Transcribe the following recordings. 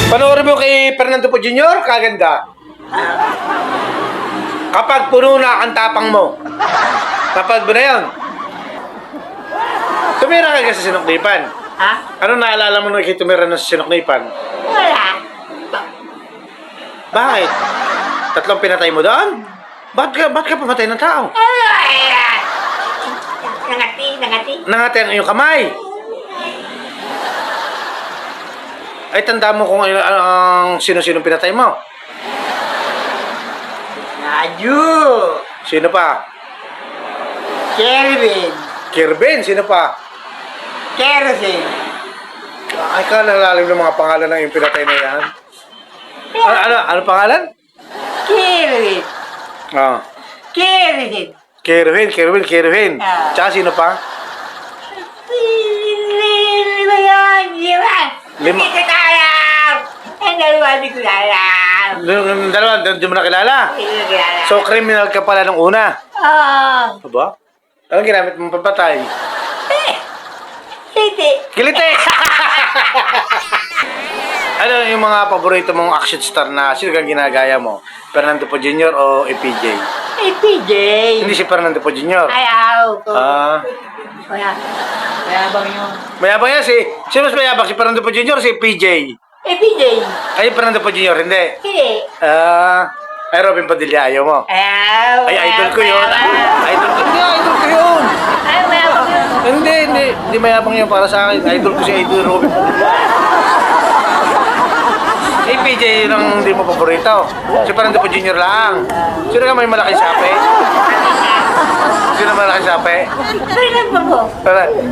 Panoorin mo kay Fernando Po Jr., kaganda. Kapag puno na ang tapang mo. Kapag ba na yun? Tumira ka sa sinuknipan. Ha? Ano naalala mo nung tumira na sa sinuknipan? Wala. Bakit? Tatlong pinatay mo doon? Ba't ka pamatay ng tao? Nangati. Nangati ang iyong kamay. Ay, tanda mo kung ang sino-sino pinatay mo. Naju. Sino pa? Kelvin. Kirben, sino pa? Kerosene. Ay, ka nalalim ng mga pangalan ng iyong pinatay na yan. Ano pangalan? Kelvin. Ah. Kelvin. Kerwin. Ah. Tsaka sino pa? Lima yun. Lima. Lima. Hindi ko alam. Ang dalawa hindi ko alam. Yung dalawa, di mo na kilala. Hindi ko alam. So, criminal ka pala nung una. Oo. Aba? Anong ginamit mong papatay? Hindi. Kilite! Ano yung mga paborito mong action star na sino kang ginagaya mo? Fernando Po Jr. o EPJ? PJ. Hindi si Fernando Po Jr. Ayaw ko. Ah. Wala. Mayabang yun. Mayabang yan sino mas mayabang? Si Fernando Po Jr. o si PJ? PJ. Ay, Fernando Po Jr. Hindi. Hindi. Ay, Robin Padilla, ayaw mo. Ayaw. Ay, idol ko yun. Idol ko yun. Ay, mayabang yun. Hindi mayabang yun para sa akin. Idol ko si Idol Robin Padilla. Eh, PJ, yun ang hindi mo paborito. Si Fernando Po Jr. lang. Sino ka may malaking sape? Sino malaking sape? Pwede mo po.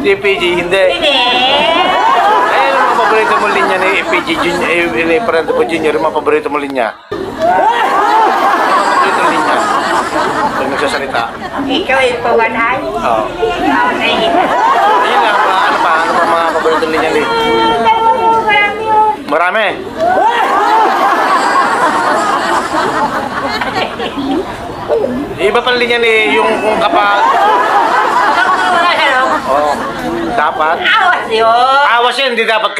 Si PJ, hindi. Hindi. Ayun ang mga paborito mo linya ni PJ Jr. Ni Fernando Po Jr. Yung mga paborito mo linya. Paborito linya. Pag nagsasalita. Ikaw yung pawanay. Oo. Ikaw na yun. Ayun lang, ano pa mga paborito linya ni? Marami. Iba pa linya ni yung kung kapag... Oo. Dapat. Awas yun. Awas yun, hindi dapat